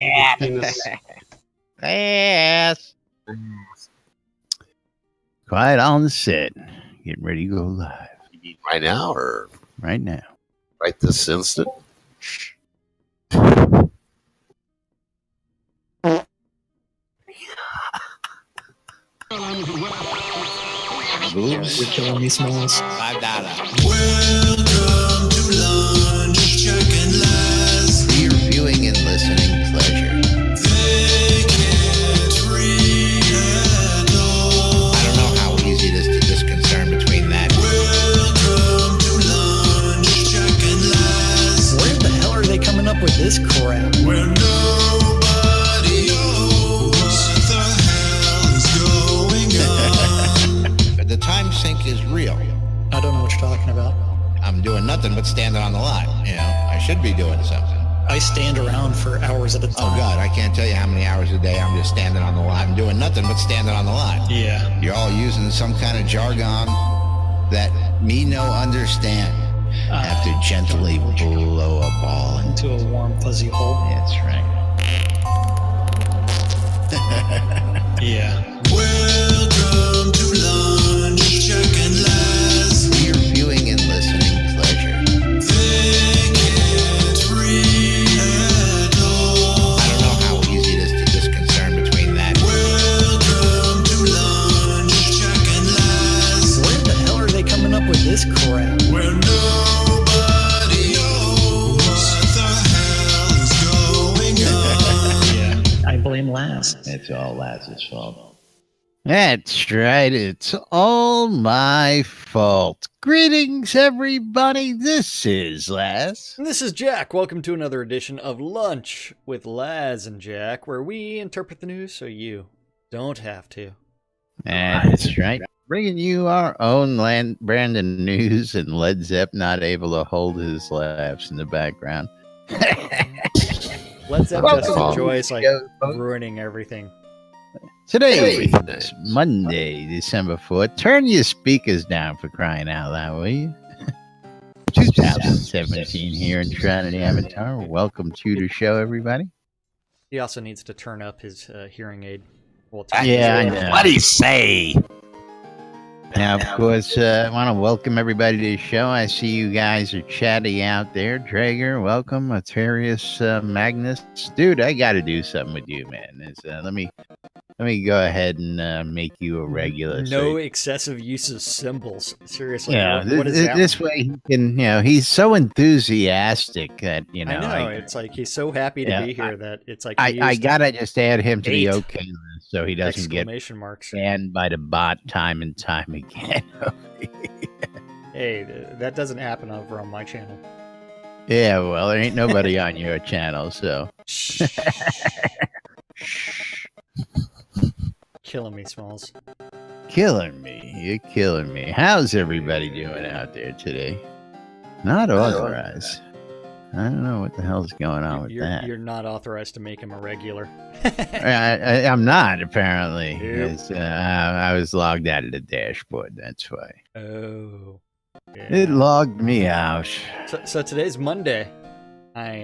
Yes. Quiet on the set. Getting ready to go live. You mean right now or right now? Right this instant? Boobs. You're killing me, Smalls. $5. Welcome to lunch, Jack and Laz. Your viewing and listening pleasure. They can't read at all. I don't know how easy it is to discern between that. Welcome to lunch, Jack and Laz. Where the hell are they coming up with this crap? Where nobody knows what the hell is going on. The time sink is real. I don't know what you're talking about. I'm doing nothing but standing on the line. You know, I should be doing something. I stand around for hours at a time. Oh God, I can't tell you how many hours a day I'm just standing on the line. I'm doing nothing but standing on the line. Yeah. You're all using some kind of jargon that me no understand. I have to gently blow a ball Into a warm, fuzzy hole. That's right. Yeah. Welcome to lunch, Jack and Laz. Your viewing and listening pleasure. They can't read at all. I don't know how easy it is to discern between that. Welcome to lunch, Jack and Laz. Where the hell are they coming up with this crap? Where nobody knows what the hell is going on. Yeah. I blame Laz. It's all Laz's fault. That's right. It's all my fault. Greetings, everybody. This is Laz. And this is Jack. Welcome to another edition of Lunch with Laz and Jack, where we interpret the news so you don't have to. That's right. Bringing you our own Brandon news and Led Zepp not able to hold his laughs in the background. Let's have just Welcome. enjoys like ruining everything. Today is Monday, December 4th. Turn your speakers down for crying out loud, will you? 2017 here in Trinity Avatar. Welcome to the show, everybody. He also needs to turn up his hearing aid. Well, Yeah, I know. What do you say? Now, of course, I want to welcome everybody to the show. I see you guys are chatty out there. Drager, welcome. Atarius, Magnus. Dude, I got to do something with you, man. Let me go ahead and make you a regular. No excessive use of symbols. Seriously. Yeah, what is that? this way he can, he's so enthusiastic that, I know. It's like he's so happy to be here that it's like I gotta just add him to the 8 OK list so he doesn't get exclamation marks. banned by the bot time and time again. Hey, that doesn't happen over on my channel. Yeah, well, there ain't nobody on your channel, so. Killing me, Smalls. Killing me. You're killing me. How's everybody doing out there today? Not authorized. I don't know what the hell's going on with that. You're not authorized to make him a regular. I'm not, apparently. Yep. It's, I was logged out of the dashboard, that's why. Oh. Yeah. It logged me out. So today's Monday.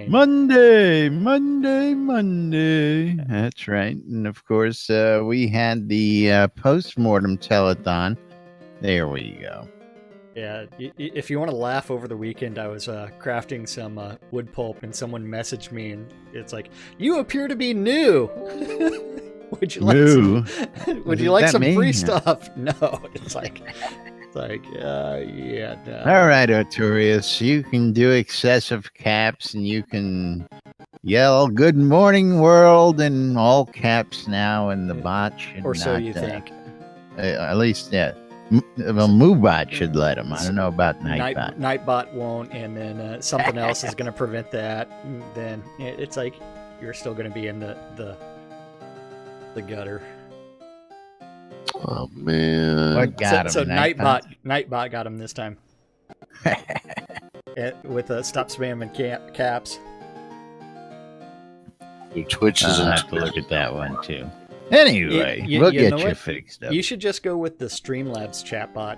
Monday. That's right. And of course, we had the post-mortem telethon. There we go. Yeah, if you want to laugh, over the weekend I was crafting some wood pulp and someone messaged me and it's like, "You appear to be new. Would you like New? would you like some free stuff?" No, it's like yeah, no. All right, Arturius, you can do excessive caps and you can yell "Good morning, world" in all caps now, and the bot should Or so not, you think. At least, yeah. Well, Moobot should let him. I don't know about Nightbot. Nightbot won't, and then something else is going to prevent that. And then it's like you're still going to be in the gutter. Oh man! What got him? So Nightbot got him this time. With stop spamming caps. Your Twitch is I'll have to look at that one too. Anyway, we'll get you fixed up. You should just go with the Streamlabs chatbot.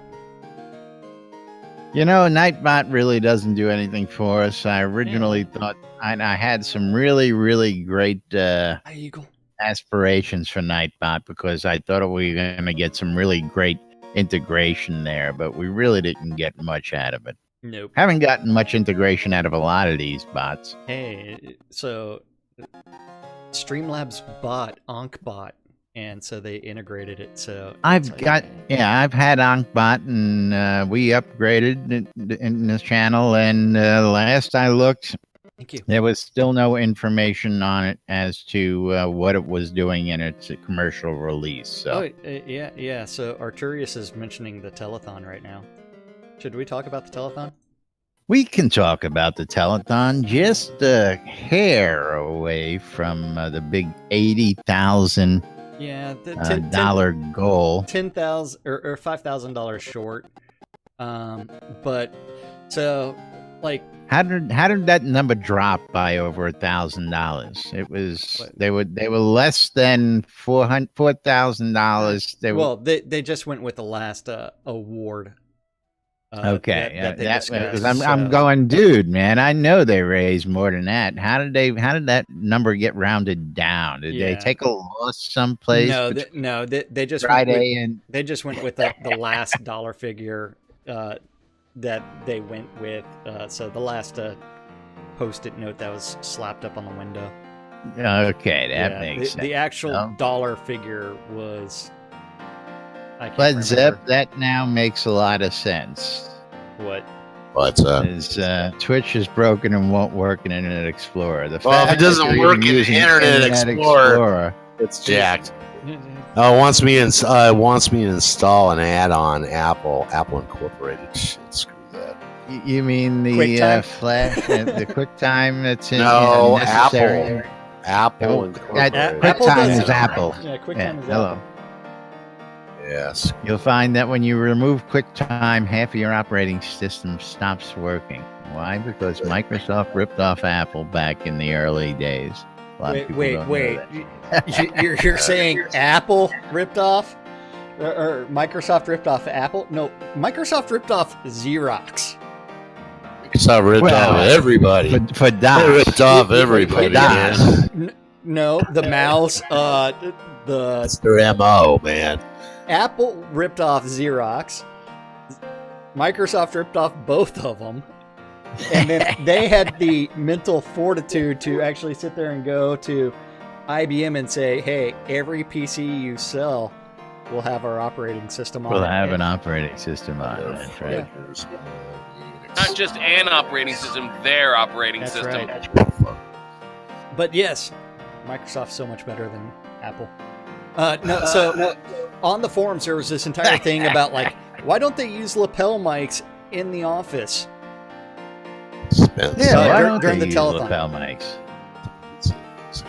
Nightbot really doesn't do anything for us. I originally thought I had some really, really great Hi, Eagle. aspirations for Nightbot because I thought we were going to get some really great integration there, but we really didn't get much out of it. Nope. Haven't gotten much integration out of a lot of these bots. Hey, so Streamlabs bought AnkBot, and so they integrated it. So I've it's like, I've had AnkBot, and we upgraded in this channel. And last I looked, Thank you. there was still no information on it as to what it was doing in its commercial release. So Yeah. So Arturius is mentioning the telethon right now. Should we talk about the telethon? we can talk about the telethon, just a hair away from the big $80,000 Yeah, the dollar goal. $10,000 or $5,000 short. But so like How did that number drop by over $1,000? It was What? they were less than $4,000. they just went with the last award. Okay, that they because discussed, I'm so- going, dude, man. I know they raised more than that. How did that number get rounded down? Did they Yeah. take a loss someplace? They just Friday and they just went with the last dollar figure that they went with. So the last post-it note that was slapped up on the window. okay, that Yeah, makes sense. the actual No? dollar figure was. I can't Led remember. Zepp, that now makes a lot of sense. What? But Is Twitch is broken and won't work in Internet Explorer. The Well, if fact it doesn't that you're work even in using Internet Explorer, it's jacked. Oh, it wants me to install an add-on Apple Incorporated. Shit, screw that. You mean the QuickTime? Flash, the QuickTime that's in No, necessary? Apple Oh, Incorporated. Apple QuickTime does is it. Apple. Yeah, QuickTime Yeah, is hello. Apple. Yes. You'll find that when you remove QuickTime, half of your operating system stops working. Why? Because Microsoft ripped off Apple back in the early days. A lot of people don't know that. You're saying Apple ripped off, or Microsoft ripped off Apple? No, Microsoft ripped off Xerox. Microsoft ripped Well, off everybody. For They DOS. ripped off everybody. DOS. Man. No, the mouse. The That's their MO, man. Apple ripped off Xerox. Microsoft ripped off both of them. And then they had the mental fortitude to actually sit there and go to IBM and say, hey, every PC you sell will have our operating system on We'll it. have an operating system on it. That's right. Not just an operating system, their operating That's system. right. But yes, Microsoft's so much better than Apple. On the forums, there was this entire thing about, like, why don't they use lapel mics in the office? Yeah, why don't during they the use telethon. lapel mics?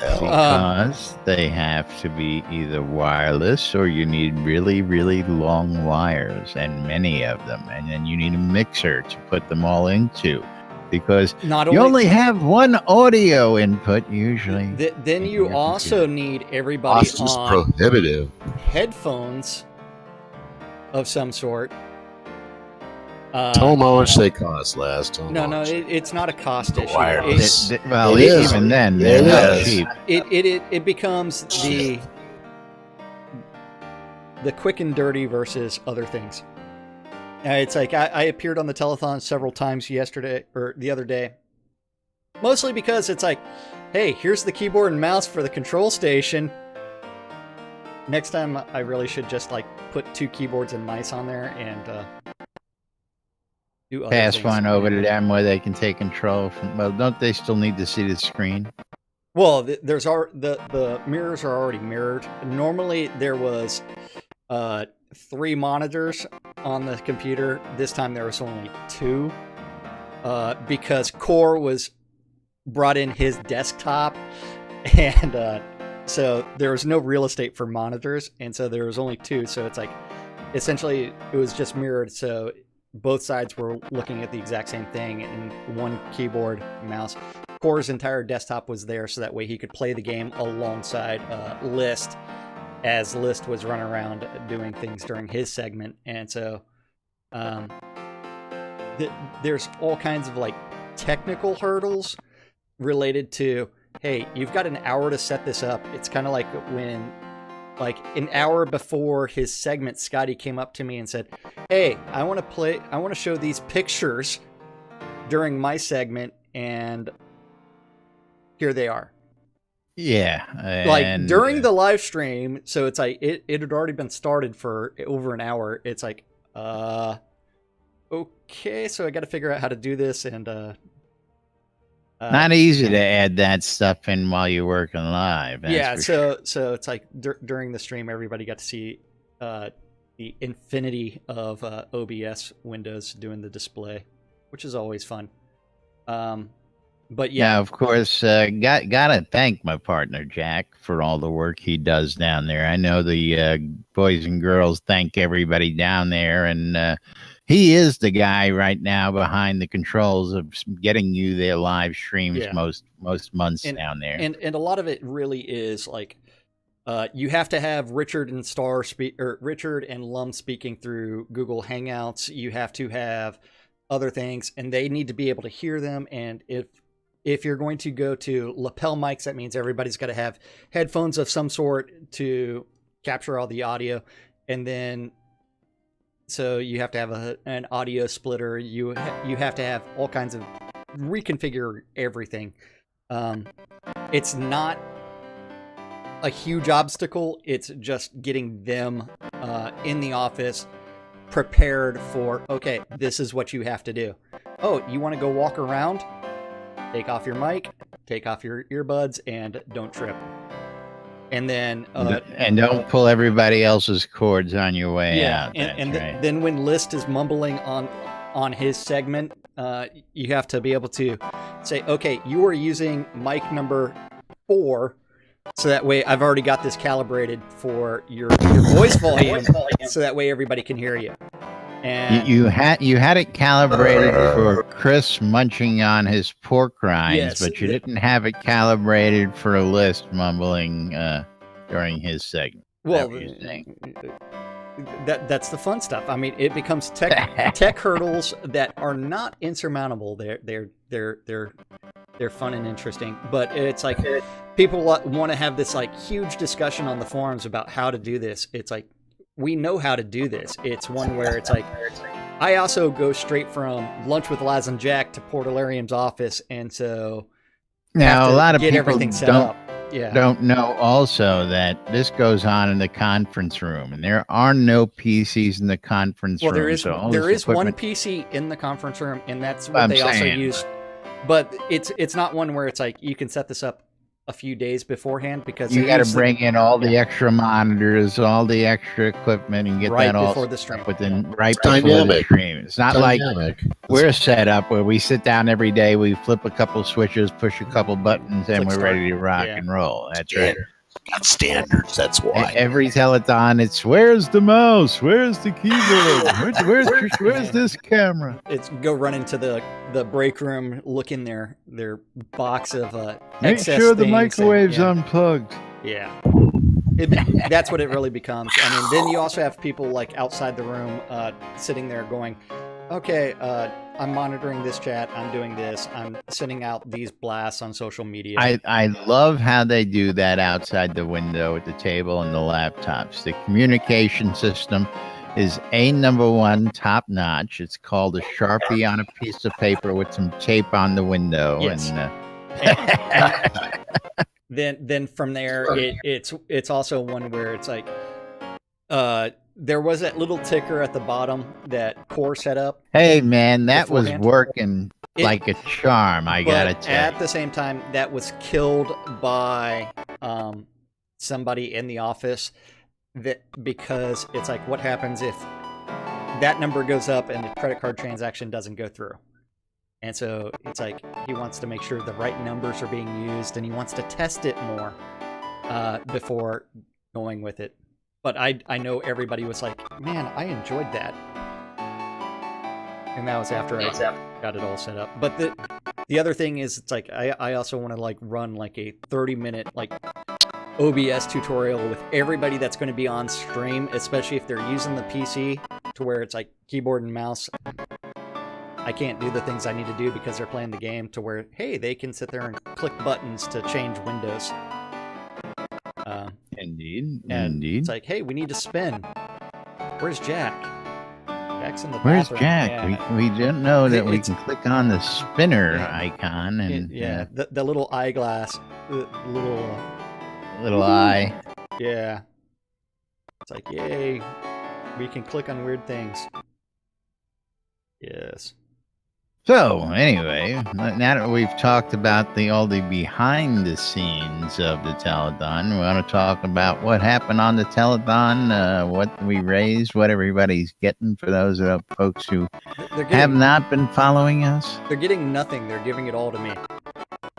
Hell. Because they have to be either wireless or you need really, really long wires and many of them. And then you need a mixer to put them all into. Because Not you only only have one audio input usually. then you Yeah, also need everybody Cost is on prohibitive. headphones of some sort. Tell them how much they cost, Laz. Tell 'em No, how no, much. it's not a cost The issue. wireless. Well, It is. even then, It they're not is. cheap. It becomes the quick and dirty versus other things. It's like I appeared on the telethon several times yesterday or the other day, mostly because it's like, hey, here's the keyboard and mouse for the control station. Next time, I really should just like put 2 keyboards and mice on there and do other Pass things. one over to them where they can take control from. Well, don't they still need to see the screen? Well, the mirrors are already mirrored. Normally, there was 3 monitors on the computer. This time, there was only 2 because Core was brought in his desktop, and so there was no real estate for monitors, and so there was only 2. So it's like essentially it was just mirrored. So both sides were looking at the exact same thing, and one keyboard, mouse. Core's entire desktop was there, so that way he could play the game alongside List, as List was running around doing things during his segment. And so there's all kinds of like technical hurdles related to, hey, you've got an hour to set this up. It's kind of like when, like an hour before his segment, Scotty came up to me and said, hey, I want to show these pictures during my segment, and here they are. Yeah. Like during the live stream, so it's like it had already been started for over an hour. It's like, okay, so I got to figure out how to do this, and not easy to add that stuff in while you're working live. Yeah, so it's like during the stream, everybody got to see the infinity of OBS windows doing the display, which is always fun. But yeah, of course, gotta thank my partner Jack for all the work he does down there. I know the boys and girls thank everybody down there, and he is the guy right now behind the controls of getting you their live streams most months down there. And a lot of it really is like you have to have Richard and Starr Richard and Lum speaking through Google Hangouts. You have to have other things, and they need to be able to hear them. And if you're going to go to lapel mics, that means everybody's got to have headphones of some sort to capture all the audio, and then so you have to have an audio splitter. You have to have all kinds of reconfigure everything. It's not a huge obstacle. It's just getting them in the office prepared for, okay, this is what you have to do. Oh, you want to go walk around? Take off your mic, take off your earbuds, and don't trip. And then and don't pull everybody else's cords on your way out. And then when List is mumbling on his segment, you have to be able to say, okay, you are using mic number 4, so that way I've already got this calibrated for your voice volume, so that way everybody can hear you. And you had it calibrated for Chris munching on his pork rinds, but you didn't have it calibrated for a List mumbling during his segment. Well, that's the fun stuff. I mean, it becomes tech hurdles that are not insurmountable. They're fun and interesting, but it's like people want to have this like huge discussion on the forums about how to do this. It's like, we know how to do this. It's one where it's like, I also go straight from Lunch with Laz and Jack to Portalarium's office, and so now a lot of people don't know also that this goes on in the conference room, and there are no PCs in the conference room. There is one PC in the conference room, and that's what they also use. But it's not one where it's like you can set this up a few days beforehand, because you got to bring in all the extra monitors, all the extra equipment, and get that all before the stream. Before the stream. It's not like we're set up where we sit down every day, we flip a couple switches, push a couple buttons, and we're ready to rock and roll. That's right. Got standards, that's why. Every telethon, it's where's the mouse? Where's the keyboard? Where's this camera? It's go run into the break room, look in their box of make sure the microwave's unplugged. Yeah. That's what it really becomes. I mean, then you also have people like outside the room sitting there going, okay, I'm monitoring this chat, I'm doing this, I'm sending out these blasts on social media. I love how they do that outside the window at the table and the laptops. The communication system is number 1, top notch. It's called a Sharpie on a piece of paper with some tape on the window. Yes. Then from there, it's also one where it's like, there was that little ticker at the bottom that Core set up. Hey, man, that beforehand was working like a charm, I gotta tell you. At the same time, that was killed by somebody in the office, because it's like, what happens if that number goes up and the credit card transaction doesn't go through? And so it's like he wants to make sure the right numbers are being used, and he wants to test it more before going with it. But I know everybody was like, man, I enjoyed that. And that was after I got it all set up. But the other thing is, it's like I also want to like run like a 30-minute like OBS tutorial with everybody that's going to be on stream, especially if they're using the PC to where it's like keyboard and mouse. I can't do the things I need to do because they're playing the game to where, hey, they can sit there and click buttons to change windows. Indeed. And Indeed. it's like, hey, we need to spin. Where's Jack? Jack's in the Where's bathroom. Jack? Yeah. We didn't know that we It's- can click on the spinner Yeah. icon and The little eyeglass, the little little eye. yeah. It's like, yay, we can click on weird things. Yes. So anyway, now that we've talked about all the behind the scenes of the telethon, we want to talk about what happened on the telethon, what we raised, what everybody's getting for those folks who They're have getting, not been following us. they're getting nothing. They're giving it all to me.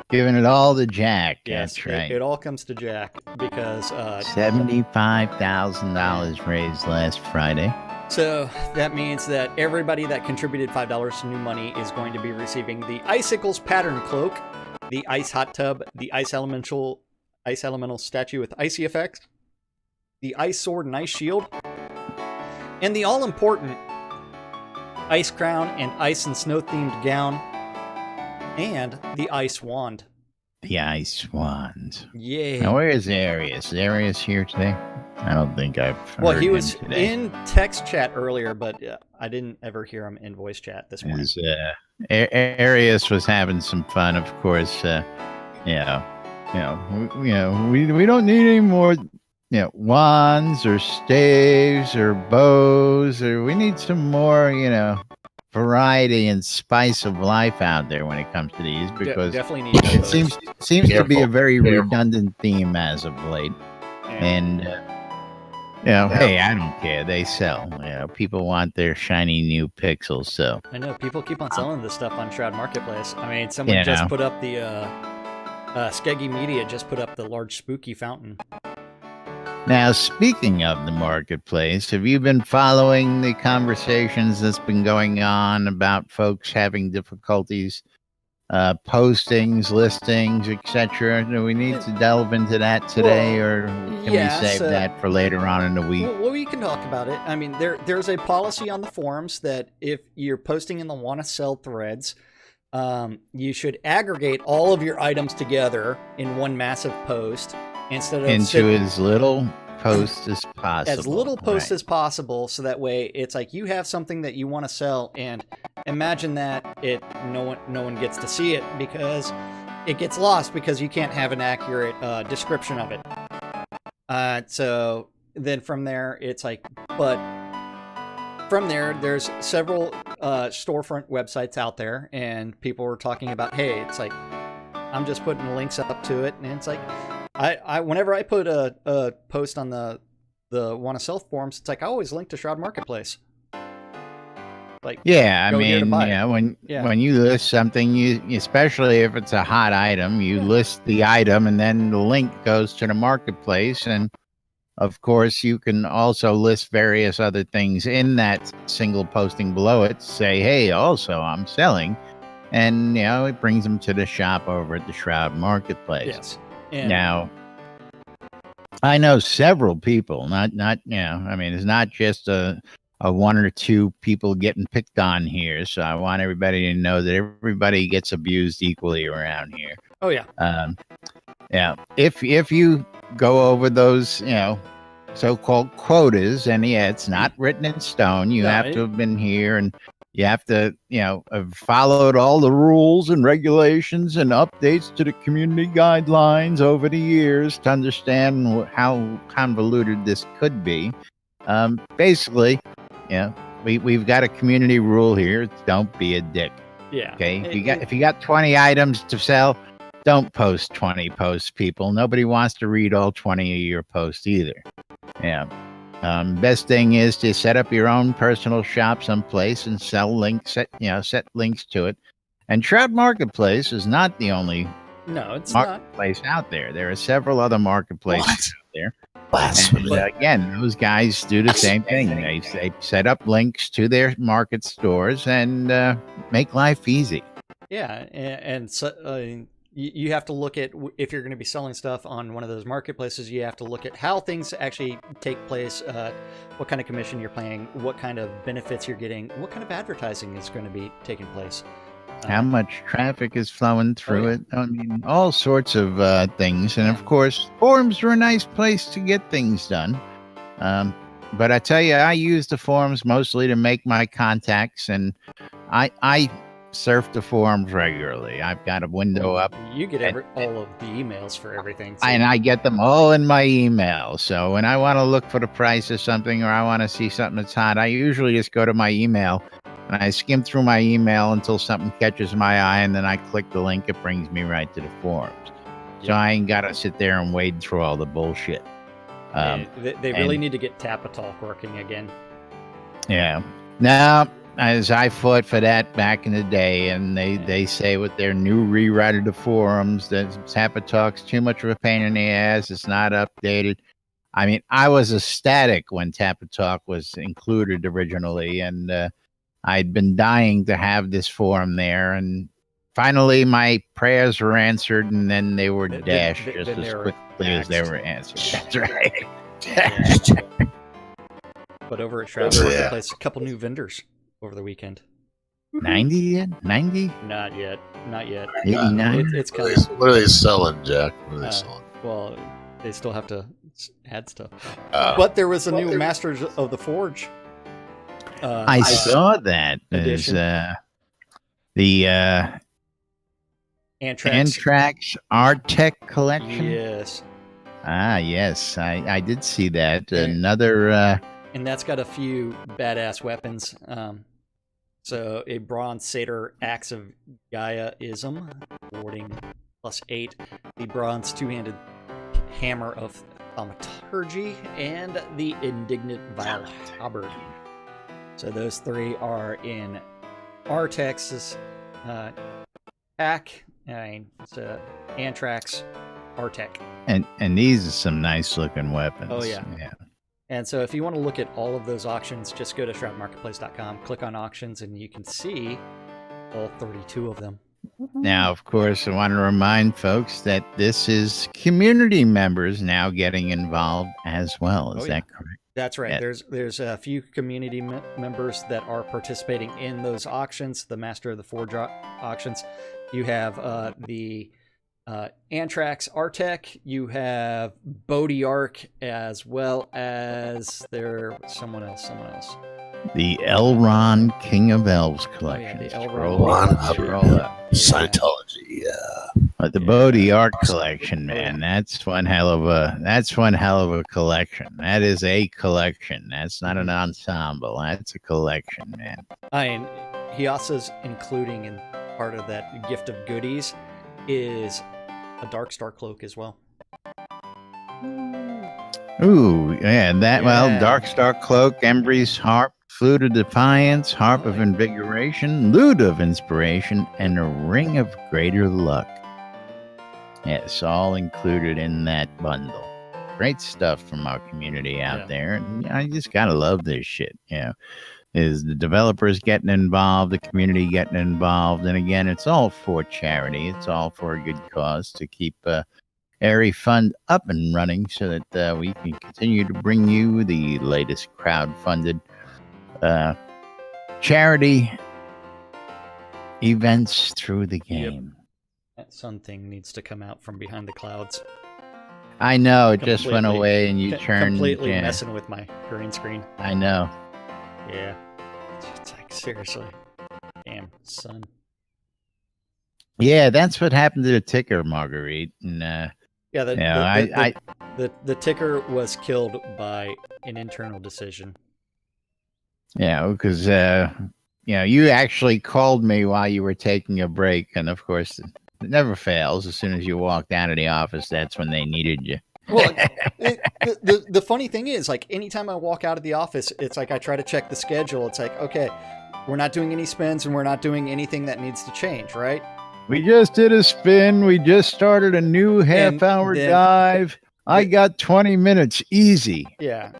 Giving it all to Jack. Yes, That's right. it all comes to Jack because $75,000 raised last Friday. so that means that everybody that contributed $5 to New Money is going to be receiving the Icicles Pattern Cloak, the Ice Hot Tub, the Ice Elemental Statue with Icy Effects, the Ice Sword and Ice Shield, and the all-important Ice Crown and Ice and Snow-themed gown, and the Ice Wand. The Ice Wand. Yay. Now, where is Arius? Is Arius here today? I don't think I've Well, heard he him was today. in text chat earlier, but I didn't ever hear him in voice chat this morning. His, Arius was having some fun, of course. We don't need any more, wands or staves or bows, or we need some more, variety and spice of life out there when it comes to these, because Definitely need it those. seems to be a very Careful. redundant theme as of late. And hey, I don't care. They sell. People want their shiny new pixels. So I know people keep on selling this stuff on Shroud Marketplace. I mean, someone just put up the Skeggy Media just put up the large spooky fountain. now, speaking of the marketplace, have you been following the conversations that's been going on about folks having difficulties postings, listings, etc.? Do we need to delve into that today, or can we save that for later on in the week? Well, we can talk about it. I mean, there's a policy on the forums that if you're posting in the want to sell threads, you should aggregate all of your items together in one massive post instead of Into as little post as possible. as little post Right. as possible, so that way it's like you have something that you want to sell, and imagine that no one gets to see it because it gets lost because you can't have an accurate description of it. So then from there it's like, but from there's several storefront websites out there, and people were talking about, hey, it's like I'm just putting links up to it, and it's like I whenever I put a post on the want to sell forums, it's like I always link to Shroud Marketplace. Like, Yeah, I go here to mean, buy it. when you list something, you especially if it's a hot item, you list the item, and then the link goes to the marketplace, and of course, you can also list various other things in that single posting below it. Say, hey, also I'm selling, and it brings them to the shop over at the Shroud Marketplace. Yes. And Now, I know several people, not I mean, it's not just a one or two people getting picked on here. So I want everybody to know that everybody gets abused equally around here. oh yeah. If you go over those, so-called quotas, and it's not written in stone. You No, have to have been here, and you have to, have followed all the rules and regulations and updates to the community guidelines over the years to understand how convoluted this could be. Basically, we've got a community rule here. It's don't be a dick. Yeah. Okay. If you got 20 items to sell, don't post 20 posts, people. Nobody wants to read all 20 of your posts either. Yeah. Best thing is to set up your own personal shop someplace and sell links, set links to it. And Shroud Marketplace is not the only No, it's not. marketplace out there. There are several other marketplaces out there. Blasphemy. And, again, those guys do the same thing. They set up links to their market stores and make life easy. Yeah, and so you have to look at, if you're going to be selling stuff on one of those marketplaces, you have to look at how things actually take place, what kind of commission you're paying, what kind of benefits you're getting, what kind of advertising is going to be taking place. How much traffic is flowing through yeah. it? I mean, all sorts of things. And Yeah. of course, forums are a nice place to get things done. But I tell you, I use the forums mostly to make my contacts, and I surf the forums regularly. I've got a window up, You get all of the emails for everything. So and I get them all in my email. So when I want to look for the price of something, or I want to see something that's hot, I usually just go to my email and I skim through my email until something catches my eye, and then I click the link. It brings me right to the forums. So I ain't got to sit there and wade through all the bullshit. they really need to get Tapatalk working again. Yeah. Now, as I fought for that back in the day, and they say with their new rewrite of the forums that Tapatalk's too much of a pain in the ass. It's not updated. I mean, I was ecstatic when Tapatalk was included originally, and I'd been dying to have this forum there, and finally my prayers were answered, and then they were dashed just as quickly as they were answered. That's right. But over at Shroud, we placed a couple new vendors over the weekend. 90 yet? 90? Not yet. 89? It's What coming. are they selling, Jack? What are they selling? Well, they still have to add stuff. Oh. But there was a new Masters of the Forge. I saw that. There's edition. the Anthrax. Anthrax Artec collection. Yes. Ah, yes. I did see that. Yeah. Another And that's got a few badass weapons. So a bronze satyr axe of Gaia-ism, awarding +8. The bronze two-handed hammer of thaumaturgy, and the indignant vile halberd. So those three are in Artex's pack. It's Anthrax Artec. and these are some nice looking weapons. Oh, yeah. And so if you want to look at all of those auctions, just go to shroudmarketplace.com, click on auctions, and you can see all 32 of them. Now, of course, I want to remind folks that this is community members now getting involved as well. Is that correct? That's right. Yeah. There's a few community members that are participating in those auctions, the Master of the Forge auctions. You have the Anthrax Artec, you have Bodhi Arc, as well as someone else. The Elron King of Elves collection. the Scroll Elron. up. Scientology, yeah. But the Bodhi Arc collection, man, that's one hell of a collection. That is a collection. That's not an ensemble. That's a collection, man. And he also's including in part of that gift of goodies is a Dark Star cloak as well. Ooh, yeah, Dark Star Cloak, Embry's Harp, Flute of Defiance, Harp of Invigoration, Lute of Inspiration, and a Ring of Greater Luck. Yes, all included in that bundle. Great stuff from our community out there. And I just gotta love this shit, is the developers getting involved, the community getting involved, and again, it's all for charity. It's all for a good cause to keep Airy Fund up and running, so that we can continue to bring you the latest crowd-funded charity events through the game. That sun thing needs to come out from behind the clouds. I know, it just went away and you turned... Completely messing with my green screen. I know. Yeah. It's like, seriously. Damn, sun. Yeah, that's what happened to the ticker, Marguerite. And, the ticker was killed by an internal decision. Yeah, because you actually called me while you were taking a break, and of course, it never fails. As soon as you walked out of the office, that's when they needed you. Well, the funny thing is, like, anytime I walk out of the office, it's like I try to check the schedule. It's like, okay, we're not doing any spins, and we're not doing anything that needs to change, right? We just did a spin. We just started a new half-hour dive. I got 20 minutes, easy. Yeah.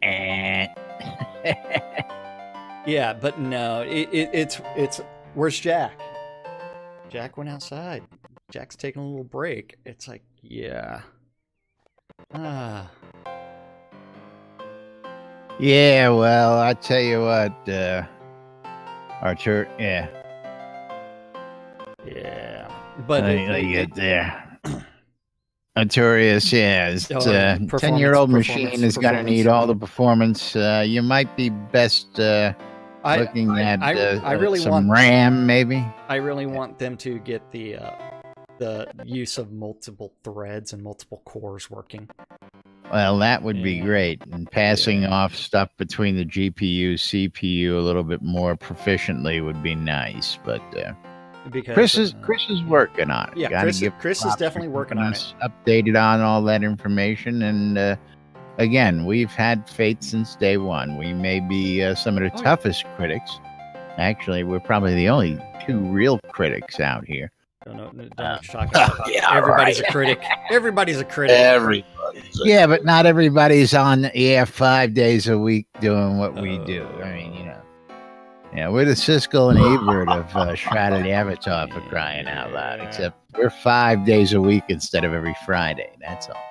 Yeah, but no, it's where's Jack? Jack went outside. Jack's taking a little break. It's like, yeah. Yeah, well, I tell you what, Archer, yeah. But Let you get there. Artorias, yeah, it's, performance, 10-year-old machine is going to performance. need all the performance. You might be best looking at I really some want RAM, maybe. I really want them to get the use of multiple threads and multiple cores working. Well, that would be great. And passing off stuff between the GPU, CPU a little bit more proficiently would be nice. But because Chris is working on it. Yeah, Gotta Chris is definitely working on it. Updated on all that information. And again, we've had faith since day one. We may be some of the toughest critics. Actually, we're probably the only two real critics out here. Don't talk about everybody's a critic. Everybody's a critic. Yeah, but not everybody's on 5 days a week doing what we do. I mean, we're the Siskel and Ebert of Shroud Avatar, for crying out loud. Except we're 5 days a week instead of every Friday. That's all.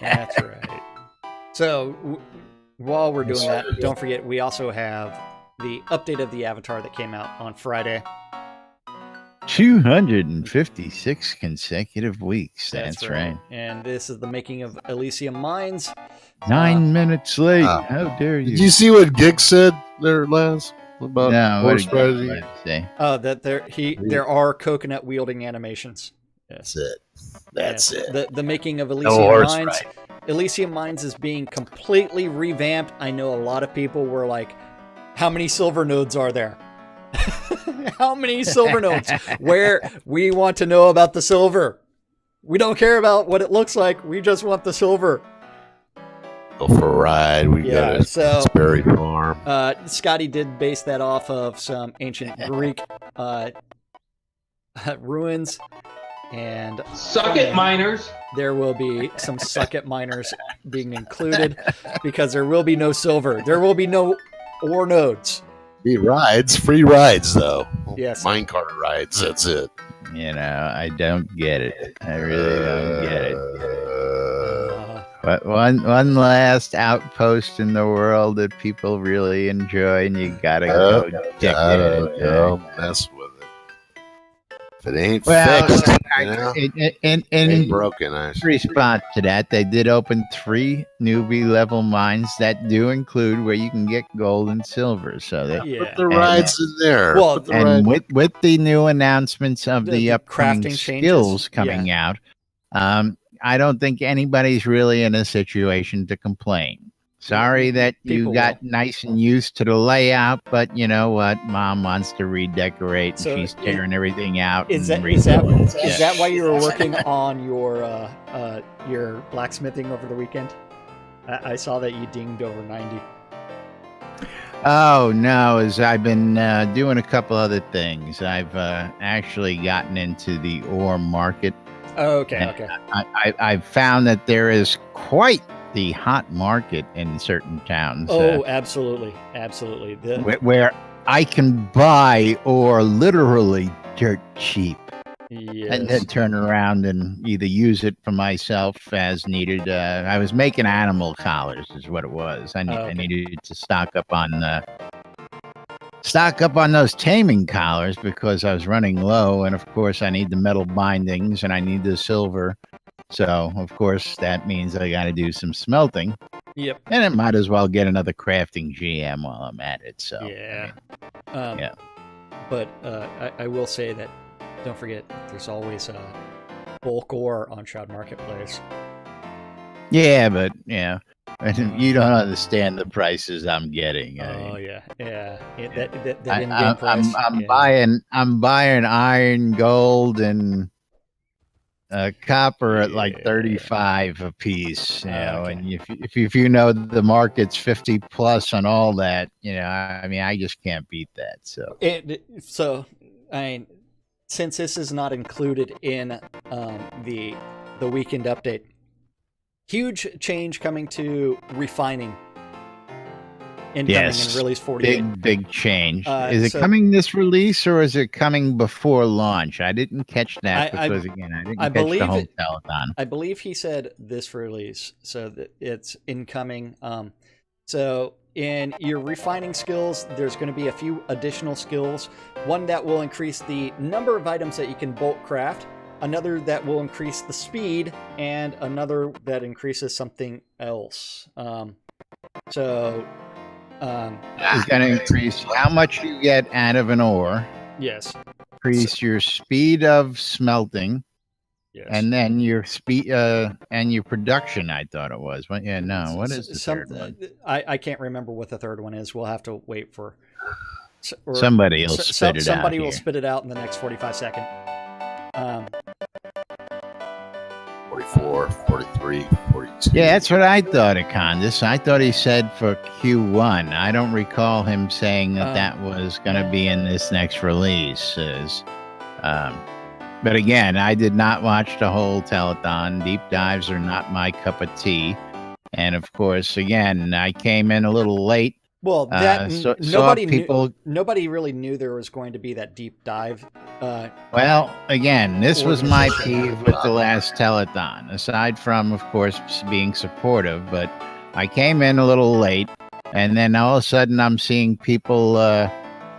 That's right. So while we're doing that, don't forget we also have the update of the Avatar that came out on Friday. 256 consecutive weeks. That's right. And this is the making of Elysium Mines. 9 minutes late. How dare you? Did you see what Gig said there, Laz? About what horse did Gig riding? say? That there are coconut wielding animations. Yes. That's it. The making of Elysium Mines. Elysium Mines is being completely revamped. I know a lot of people were like, how many silver nodes are there? How many silver nodes? Where we want to know about the silver. We don't care about what it looks like. We just want the silver. Go for a ride. We got a berry farm. Scotty did base that off of some ancient Greek ruins. And suck it, miners. There will be some suck it miners being included because there will be no silver. There will be no ore nodes. Free rides though. Yes. Minecart rides, that's it. I don't get it. I really don't get it. But one last outpost in the world that people really enjoy, and you gotta go check it. Mess with it. If it ain't fixed, in broken. Response to that, they did open 3 newbie level mines that do include where you can get gold and silver. So they put the rides in there. Well, and with the new announcements of the upcoming crafting skills coming out, I don't think anybody's really in a situation to complain. Sorry that you got nice and used to the layout, but you know what? Mom wants to redecorate, and she's tearing everything out. Is that why you were working on your blacksmithing over the weekend? I saw that you dinged over 90. Oh no! As I've been doing a couple other things, I've actually gotten into the ore market. Oh, okay. I've found that there is quite the hot market in certain towns. Oh, absolutely. Where I can buy ore literally dirt cheap. Yes. And then turn around and either use it for myself as needed. I was making animal collars is what it was. I needed to stock up on those taming collars because I was running low. And of course I need the metal bindings and I need the silver. So, of course, that means I got to do some smelting. Yep. And it might as well get another crafting GM while I'm at it. So, yeah. But I will say that don't forget there's always bulk ore on Shroud Marketplace. Yeah, but you don't understand the prices I'm getting. That in-game price. I'm buying iron, gold, and copper at like 35 a piece, and if you know the market's 50 plus on all that, I just can't beat that. So since this is not included in the weekend update, huge change coming to refining. incoming Yes. and release 48. Big change. Is it so- coming this release or is it coming before launch? I didn't catch that I because again, I didn't I catch the believe whole it- telethon. I believe he said this release, so that it's incoming. So in your refining skills, there's going to be a few additional skills. One that will increase the number of items that you can bulk craft, another that will increase the speed, and another that increases something else. It's going to increase how much you get out of an ore, Yes. increase your speed of smelting, Yes. and then your speed and your production. I thought it was. What? Yeah, no. What is the third one? I can't remember what the third one is. We'll have to wait for Somebody will spit it out. Somebody will here. spit it out in the next 45 seconds. 44, 43, 42. Yeah, that's what I thought of Condis. I thought he said for Q1. I don't recall him saying that that was going to be in this next release. But again, I did not watch the whole telethon. Deep dives are not my cup of tea. And of course, again, I came in a little late. Well, that saw people. Nobody really knew there was going to be that deep dive. Well, again, this was my peeve with the last telethon. Aside from, of course, being supportive, but I came in a little late, and then all of a sudden, I'm seeing people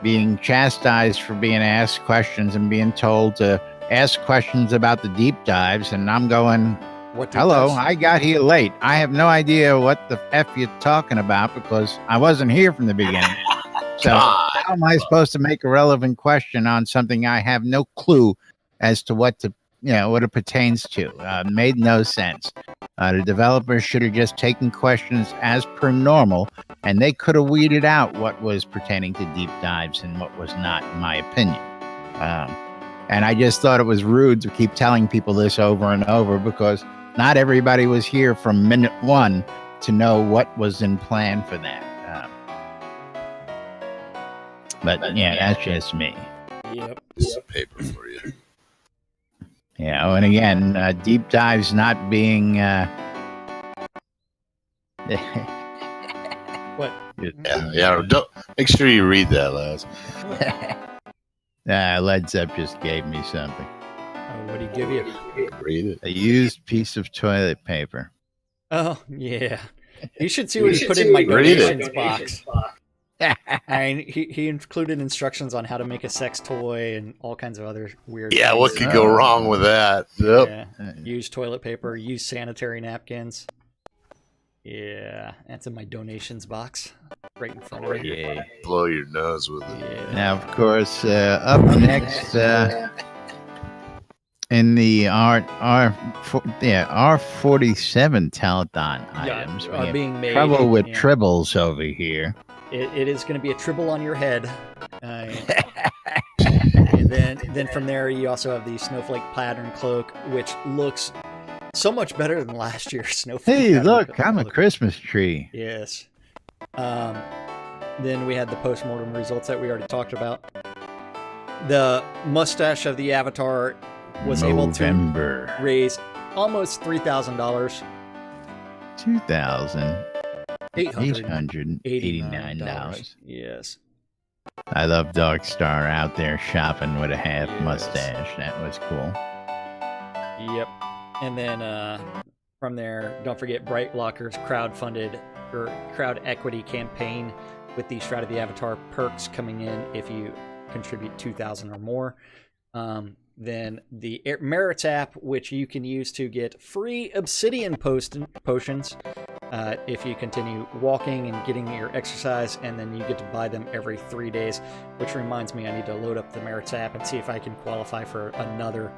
being chastised for being asked questions and being told to ask questions about the deep dives, and I'm going. Hello, I got here late. I have no idea what the F you're talking about because I wasn't here from the beginning. So how am I supposed to make a relevant question on something I have no clue as to what it pertains to? Made no sense. The developers should have just taken questions as per normal, and they could have weeded out what was pertaining to deep dives and what was not, in my opinion. And I just thought it was rude to keep telling people this over and over because not everybody was here from minute one to know what was in plan for that. But yeah, that's just me. Yep. This is paper for you. Yeah, and again, deep dives not being. What? Yeah. Don't, make sure you read that, Laz. Led Zepp just gave me something. Oh, what did he give you? Read it. A used piece of toilet paper. Oh, yeah. You should see what he put in my donations box. I mean, he included instructions on how to make a sex toy and all kinds of other weird Yeah, things. what could go wrong with that? Yep. Yeah. Use toilet paper, use sanitary napkins. Yeah, that's in my donations box right in front of me. Yeah. Blow your nose with it. Yeah. Now, of course, up next in the R47 telethon items, we are have being made. trouble with Yeah. tribbles over here. It is going to be a tribble on your head. And then from there, you also have the snowflake pattern cloak, which looks so much better than last year's snowflake. Hey, pattern look, cloak. I'm a Christmas tree. Yes. Then we had the postmortem results that we already talked about. The mustache of the avatar was able to November raise almost $3,000. $2,889. Yes. I love Dark Starr out there shopping with a half Yes. mustache. That was cool. Yep. And then from there, don't forget Bright Locker's crowd equity campaign with the Shroud of the Avatar perks coming in if you contribute 2,000 or more. Then the Merits app, which you can use to get free obsidian potions if you continue walking and getting your exercise, and then you get to buy them every 3 days, which reminds me I need to load up the Merits app and see if I can qualify for another.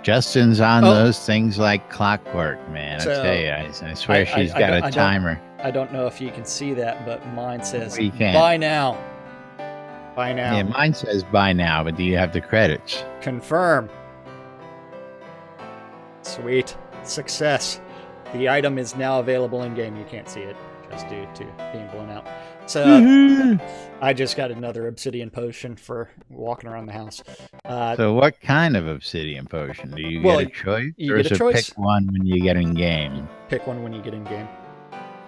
Justin's on those things like clockwork, man. So, I tell you, I swear she's got a timer. I don't know if you can see that, but mine says We can. buy now. Buy now. Yeah, mine says buy now, but do you have the credits? Confirm. Sweet. Success. The item is now available in game. You can't see it just due to being blown out. So I just got another obsidian potion for walking around the house. So what kind of obsidian potion? Do you get a choice? You or get is a it choice. pick one when you get in game? Pick one when you get in game.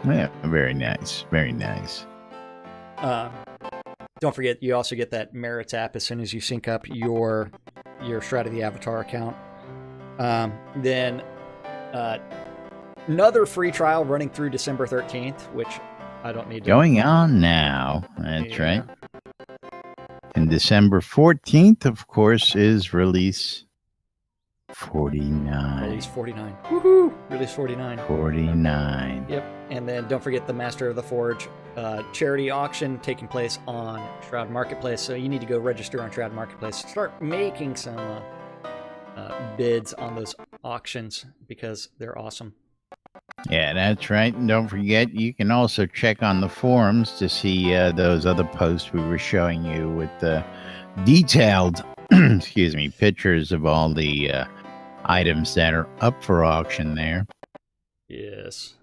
Yeah, very nice. Very nice. Don't forget, you also get that Merits app as soon as you sync up your Shroud of the Avatar account. Then another free trial running through December 13th, which I don't need to... Going on now. That's right. And December 14th, of course, is release 49. Release 49. Woohoo! Release 49. 49. Yep. And then don't forget the Master of the Forge charity auction taking place on Shroud Marketplace. So you need to go register on Shroud Marketplace. Start making some bids on those auctions because they're awesome. Yeah, that's right. And don't forget, you can also check on the forums to see those other posts we were showing you with the detailed, excuse me, pictures of all the items that are up for auction there. Yes.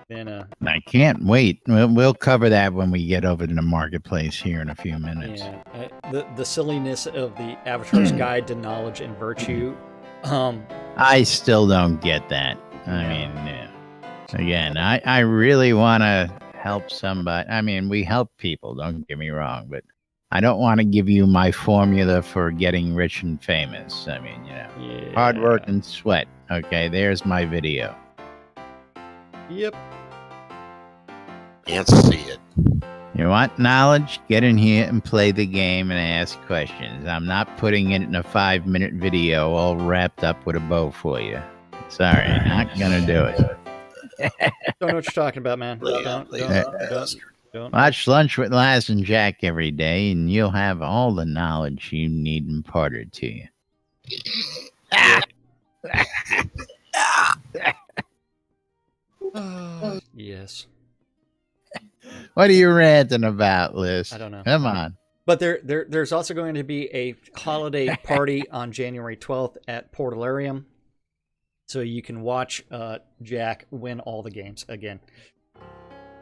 Then I can't wait. We'll cover that when we get over to the marketplace here in a few minutes. yeah, the silliness of the Avatar's Guide to Knowledge and Virtue. I still don't get that. I mean, again, I really want to help somebody. I mean, we help people, don't get me wrong, but I don't want to give you my formula for getting rich and famous. I mean, hard work and sweat. Okay, there's my video. Yep. Can't see it. You want knowledge? Get in here and play the game and ask questions. I'm not putting it in a 5-minute video all wrapped up with a bow for you. Sorry, not gonna do it. Don't know what you're talking about, man. Don't. Watch Lunch with Laz and Jack every day, and you'll have all the knowledge you need imparted to you. Yes. What are you ranting about, Liz? I don't know. Come on. But there's also going to be a holiday party on January 12th at Portalarium. So you can watch Jack win all the games again.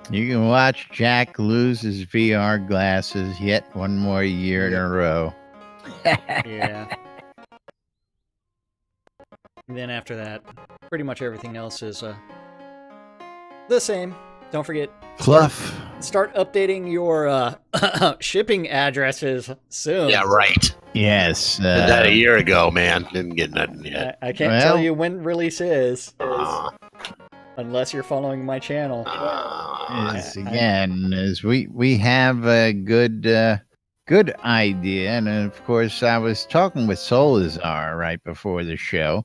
You can watch Jack lose his VR glasses yet one more year in a row. Yeah. And then after that, pretty much everything else is the same. Don't forget, Fluff. start updating your shipping addresses soon. Yeah, right. Yes. Did that a year ago, man. Didn't get nothing yet. I can't tell you when release is. Unless you're following my channel. As we have a good idea, and of course I was talking with Solazar right before the show,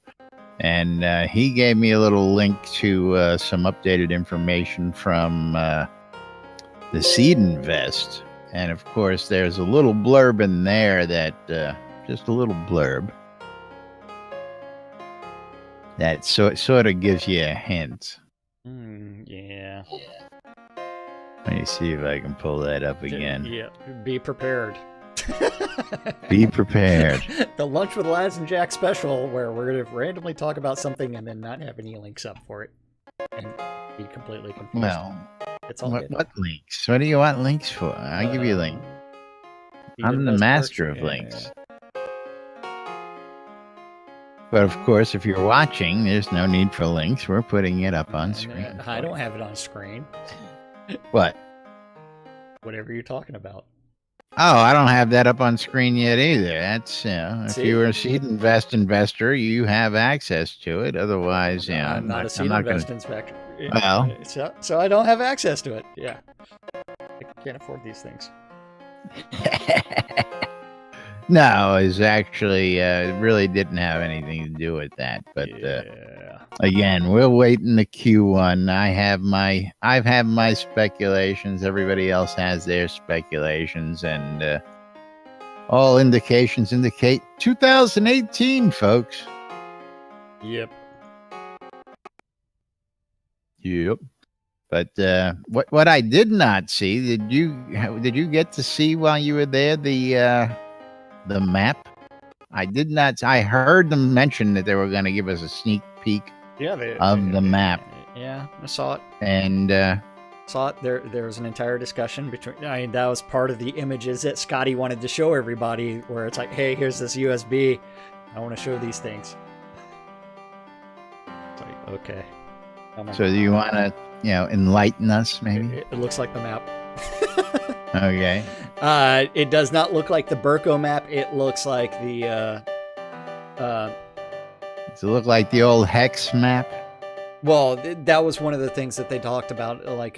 and he gave me a little link to some updated information from the Seed Invest, and of course there's a little blurb in there that just a little blurb that sort of gives you a hint. Yeah. Let me see if I can pull that up again. Yeah. Be prepared. Be prepared. The Lunch with Laz and Jack special, where we're going to randomly talk about something and then not have any links up for it. And be completely confused. Well, it's all good. what links? What do you want links for? I'll give you a link. I'm the master of links. But of course, if you're watching, there's no need for links. We're putting it up on screen. I don't have it on screen. What? Whatever you're talking about. Oh, I don't have that up on screen yet either. That's, if you're a Seed Invest investor, you have access to it. Otherwise, I'm not a Seed Invest investor. Well. So I don't have access to it. Yeah. I can't afford these things. No, it's actually really didn't have anything to do with that. But again, we'll wait in the Q1. I've had my speculations. Everybody else has their speculations, and all indications indicate 2018, folks. Yep. But what I did not see, did you get to see while you were there the map? I did not. I heard them mention that they were going to give us a sneak peek of the map. Yeah, I saw it. And saw it. There was an entire discussion between. I mean, that was part of the images that Scotty wanted to show everybody, where it's like, hey, here's this USB. I want to show these things. It's like, okay. So do you want to, enlighten us, maybe? It looks like the map. Okay. It does not look like the Burko map. It looks like the. Does it look like the old hex map? Well, that was one of the things that they talked about, like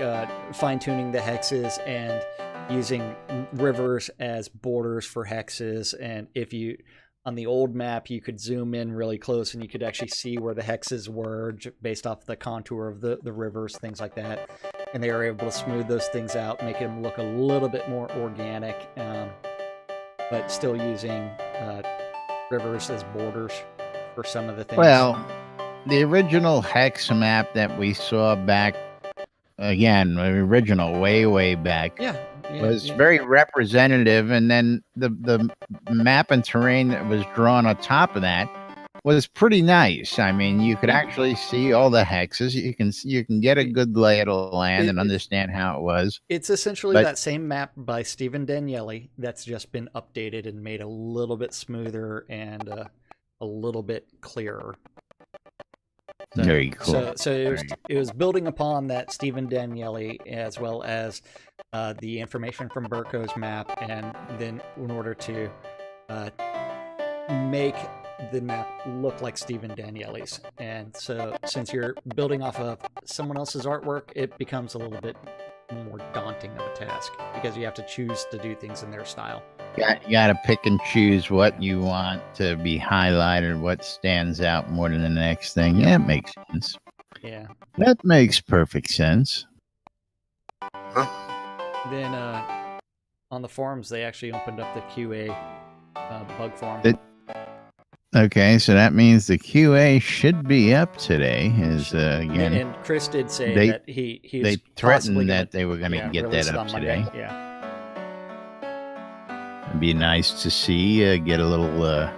fine-tuning the hexes and using rivers as borders for hexes. And if you, on the old map, you could zoom in really close and you could actually see where the hexes were based off the contour of the rivers, things like that. And they were able to smooth those things out, make them look a little bit more organic, but still using rivers as borders for some of the things. Well, the original hex map that we saw back, again, the original way back, was very representative. And then the map and terrain that was drawn on top of that was pretty nice. I mean, you could actually see all the hexes. You can get a good lay of the land and understand how it was. It's essentially that same map by Stephen Daniele that's just been updated and made a little bit smoother and a little bit clearer. So, very cool. So it was building upon that Stephen Daniele as well as the information from Burko's map, and then in order to make the map look like Stephen Daniele's. And so since you're building off of someone else's artwork, it becomes a little bit more daunting of a task because you have to choose to do things in their style. You got to pick and choose what you want to be highlighted, what stands out more than the next thing. Yeah, it makes sense. Yeah. That makes perfect sense. Then on the forums, they actually opened up the QA bug forum. Okay, so that means the QA should be up today. Again, and Chris did say that they threatened that they were going to get that up today. Yeah. It'd be nice to see, get a little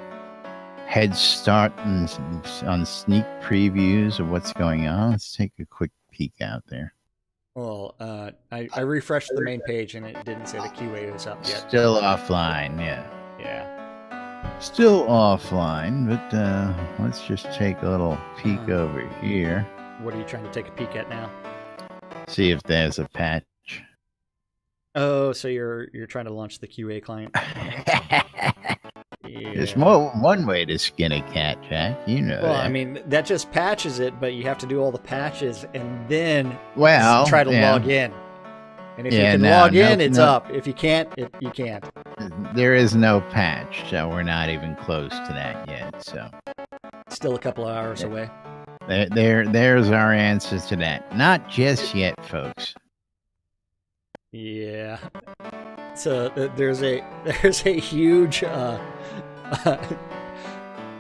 head start on sneak previews of what's going on. Let's take a quick peek out there. Well, I refreshed the main page and it didn't say the QA was up yet. Still offline, yeah. Yeah. Still offline, but let's just take a little peek over here. What are you trying to take a peek at now? See if there's a patch. Oh, so you're trying to launch the QA client? There's one way to skin a cat, Jack. You know well, that. I mean, that just patches it, but you have to do all the patches and then try to log in. And if you can log in, it's up. If you can't, you can't. There is no patch, so we're not even close to that yet. So still a couple of hours away. There's our answer to that. Not just yet, folks. Yeah. So there's a huge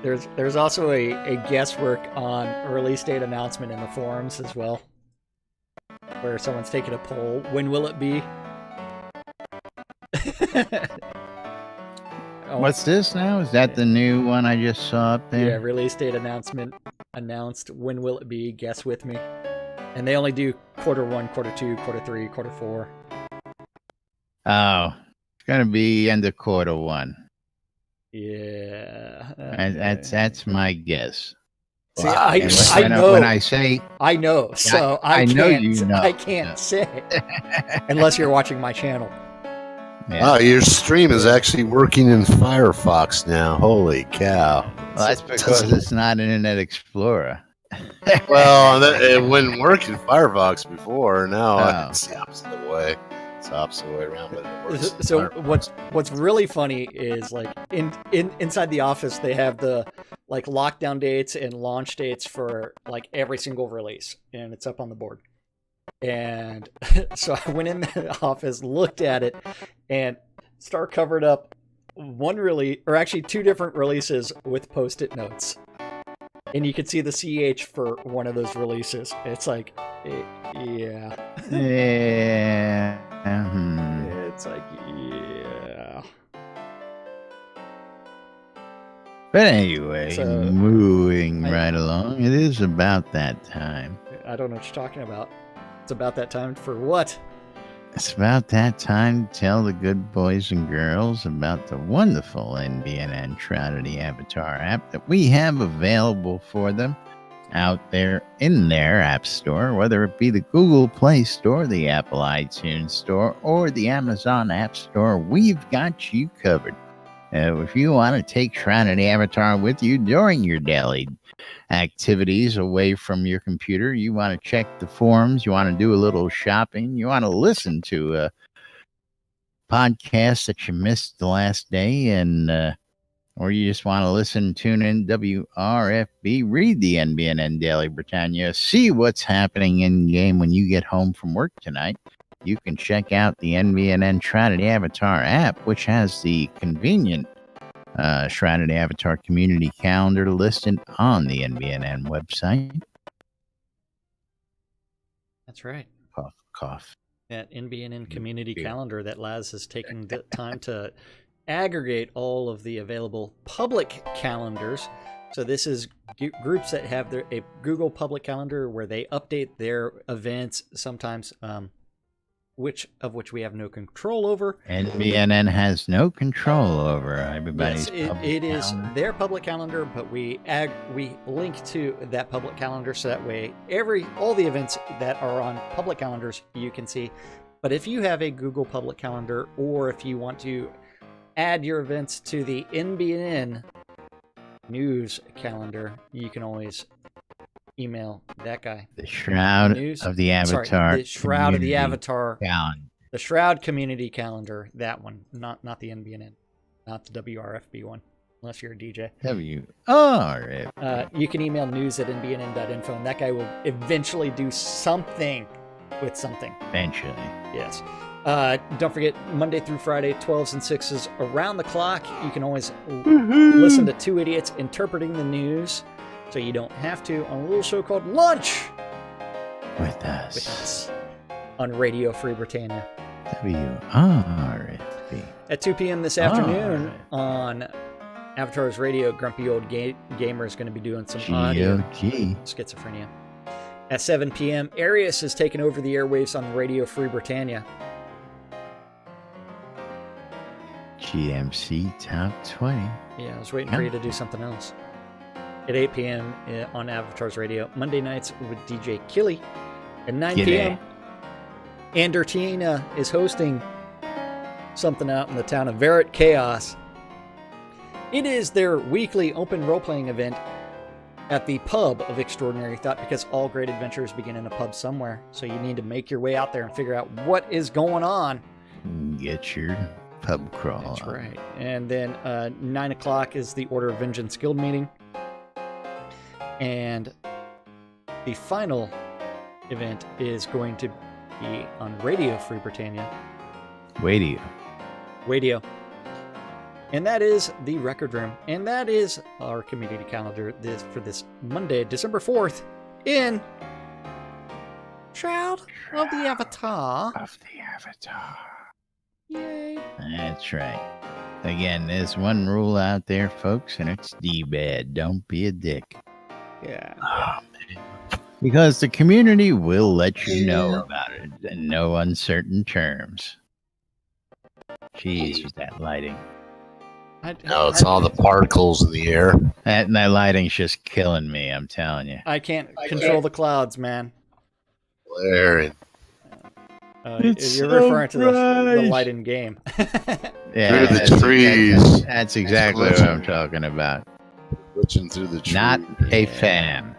there's also a guesswork on release date announcement in the forums as well, where someone's taking a poll. When will it be? What's this now? Is that the new one I just saw up there? Yeah, release date announcement announced. When will it be? Guess with me. And they only do Q1, Q2, Q3, Q4. Oh, it's gonna be end of Q1. Yeah, that's my guess. See, I know. When I say I know, so I know can't, you know. I can't say unless you're watching my channel. Yeah. Wow, your stream is actually working in Firefox now. Holy cow! Well, that's because it's not Internet Explorer. Well, it wouldn't work in Firefox before. Now it's the opposite way. It's the opposite way around, but it works. So what's really funny is like inside the office they have the like lockdown dates and launch dates for like every single release, and it's up on the board. And so I went in the office, looked at it, and Starr covered up one release, or actually two different releases with Post-it notes. And you could see the CH for one of those releases. It's like, yeah. Yeah. It's like, yeah. But anyway, moving right along, it is about that time. I don't know what you're talking about. It's about that time for what? It's about that time to tell the good boys and girls about the wonderful NBN Shroud Avatar app that we have available for them. out there in their app store, whether it be the Google Play Store, the Apple iTunes Store, or the Amazon App Store. We've got you covered. If you want to take Shroud and the Avatar with you during your daily activities away from your computer, you want to check the forums, you want to do a little shopping, you want to listen to a podcast that you missed the last day, and or you just want to listen, tune in, WRFB, read the NBNN Daily Britannia, see what's happening in game when you get home from work tonight, you can check out the NBNN Shroud of the Avatar app, which has the convenient Shroud of the Avatar community calendar listed on the NBNN website. That's right. Cough, cough. That NBNN community calendar that Laz has taken the time to aggregate all of the available public calendars. So this is groups that have a Google public calendar where they update their events sometimes, which we have no control over. NBNN has no control over everybody's yes, public it is calendar. their public calendar, but we link to that public calendar so that way all the events that are on public calendars you can see. But if you have a Google public calendar, or if you want to add your events to the NBNN news calendar, you can always email that guy. The Shroud of the Avatar. The Shroud of the Avatar calendar. The Shroud community calendar. That one, not the NBNN, not the WRFB one, unless you're a DJ. WRFB. You can email news@nbnn.info, and that guy will eventually do something with something. Eventually. Yes. Don't forget, Monday through Friday, 12s and 6s around the clock. You can always listen to two idiots interpreting the news, so you don't have to, on a little show called Lunch With us. On Radio Free Britannia. WRFB. At 2 p.m. this afternoon on Avatar's Radio, Grumpy Old Gamer is going to be doing some audio schizophrenia. At 7 p.m., Arius is taking over the airwaves on Radio Free Britannia. GMC Top 20. Yeah, I was waiting for you to do something else. At 8 p.m. on Avatar's Radio, Monday nights with DJ Killy. At 9 p.m., Andertina is hosting something out in the town of Verrett Chaos. It is their weekly open role-playing event at the pub of Extraordinary Thought, because all great adventures begin in a pub somewhere. So you need to make your way out there and figure out what is going on. Get your pub crawl. That's right. And then 9 o'clock is the Order of Vengeance Guild meeting. And the final event is going to be on Radio Free Britannia. Radio. And that is the Record Room. And that is our community calendar for this Monday, December 4th, in Shroud of the Avatar. Yay. That's right. Again, there's one rule out there, folks, and it's D-bad. Don't be a dick. Yeah. Oh, man. Because the community will let you know about it in no uncertain terms. Jeez, that lighting. No, it's all the particles in the air. That lighting's just killing me, I'm telling you. I can't control the clouds, man. Blaring. You're referring to the light in game. Yeah, through the trees. That's exactly what I'm talking about. Glitching through the trees. Not a fan.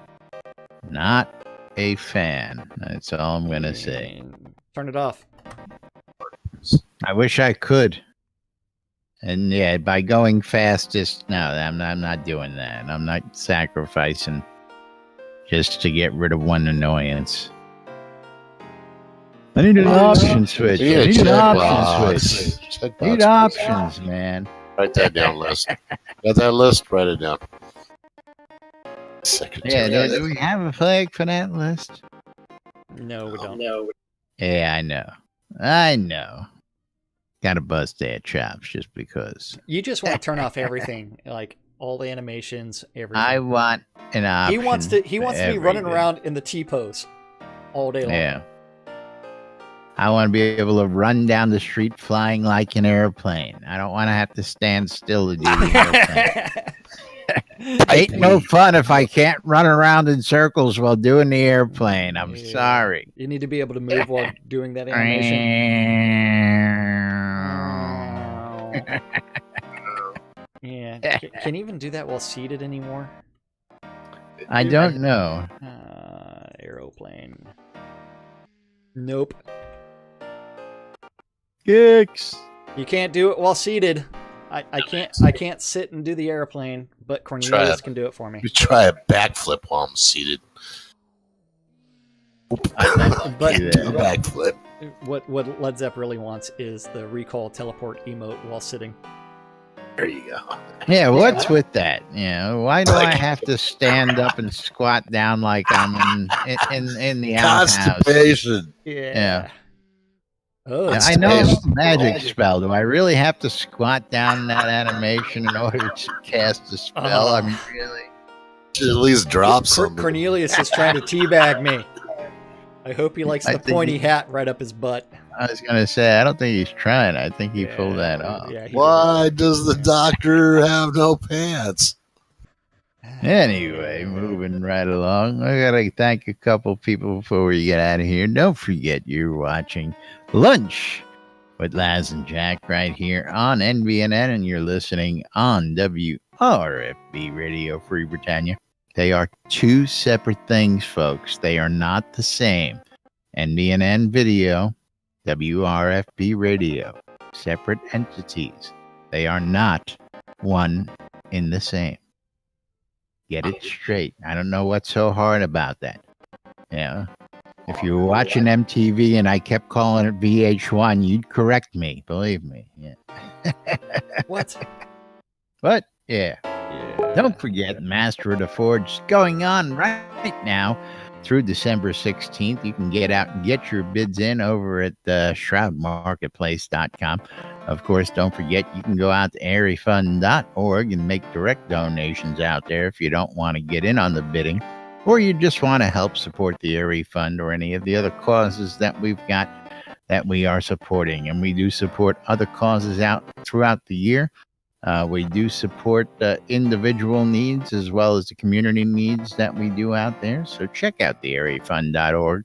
Not a fan. That's all I'm going to say. Turn it off. I wish I could. And yeah, by going fastest, no, I'm not doing that. I'm not sacrificing just to get rid of one annoyance. I need an option switch. I need an option switch. I need options, man. Write that down, list. Got that list? Write it down. Secretary. Yeah, do we have a flag for that list? No, we don't. Yeah, I know. Gotta bust their chops just because. You just want to turn off everything, like all the animations, everything. I want an option. He wants to be running around in the T-pose all day long. Yeah. I want to be able to run down the street flying like an airplane. I don't want to have to stand still to do the airplane. Ain't no fun if I can't run around in circles while doing the airplane. I'm Yeah. sorry. You need to be able to move while doing that animation. Yeah. Can you even do that while seated anymore? I don't know. Aeroplane. Nope. Kicks. You can't do it while seated. I can't sit and do the airplane, but Cornelius can do it for me. Let me try a backflip while I'm seated. But Do a backflip. what Led Zepp really wants is the recall teleport emote while sitting. There you go. Yeah, what's with that? You know, why do I have to stand up and squat down like I'm in the outhouse? Constipation. Yeah. Oh, Yeah, I know it's a magic spell. Do I really have to squat down in that animation in order to cast a spell? I mean, really? Should at least drop something. Cornelius is trying to teabag me. I hope he likes I the think pointy hat right up his butt. I was gonna say I don't think he's trying. I think he pulled that off. Yeah, he Why does the doctor have no pants? Anyway, moving right along, I gotta thank a couple people before we get out of here. Don't forget you're watching Lunch with Laz and Jack right here on NBNN, and you're listening on WRFB Radio Free Britannia. They are two separate things, folks. They are not the same. NBNN Video, WRFB Radio, separate entities. They are not one in the same. Get it straight. I don't know what's so hard about that. Yeah. If you were watching MTV and I kept calling it VH1, you'd correct me. Believe me. Yeah. What? But, yeah. Yeah. Don't forget, Master of the Forge is going on right now through December 16th. You can get out and get your bids in over at shroudmarketplace.com. Of course, don't forget, you can go out to airyfund.org and make direct donations out there if you don't want to get in on the bidding, or you just want to help support the Airy Fund or any of the other causes that we've got that we are supporting. And we do support other causes out throughout the year. We do support individual needs as well as the community needs that we do out there. So check out the airyfund.org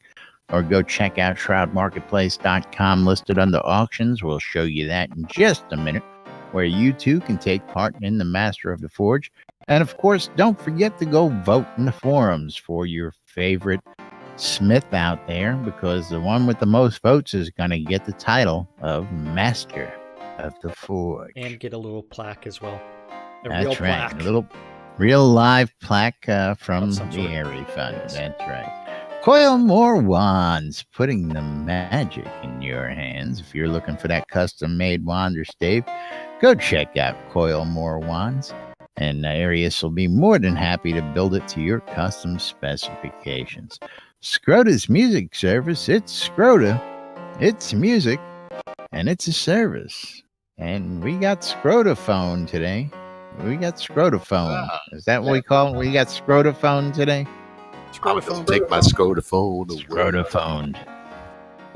or go check out shroudmarketplace.com listed under auctions. We'll show you that in just a minute, where you too can take part in the Master of the Forge. And of course, don't forget to go vote in the forums for your favorite smith out there, because the one with the most votes is going to get the title of Master of the Forge. And get a little plaque as well. That's real right. plaque. A little real live plaque from Of some the sort. Airy Fund. Yes. That's right. Coil more wands, putting the magic in your hands. If you're looking for that custom-made wand or stave, go check out Coil More Wands, and Arius will be more than happy to build it to your custom specifications. Scrota's music service. It's Scrota. It's music, and it's a service. And we got Scrotaphone today. We got Scrotaphone. Is that what we call it? We got Scrotaphone today? I'm gonna take my Scotaphone away. Scrotaphone.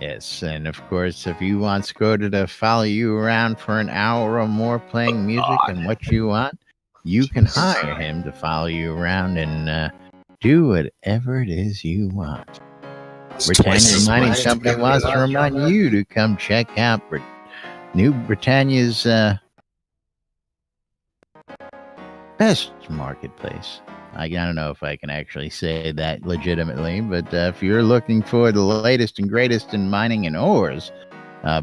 Yes, and of course, if you want Scrota to follow you around for an hour or more playing music and what you want, you can hire him to follow you around and do whatever it is you want. Britannia Mining Company wants to remind you to come check out New Britannia's best marketplace. I don't know if I can actually say that legitimately, but if you're looking for the latest and greatest in mining and ores,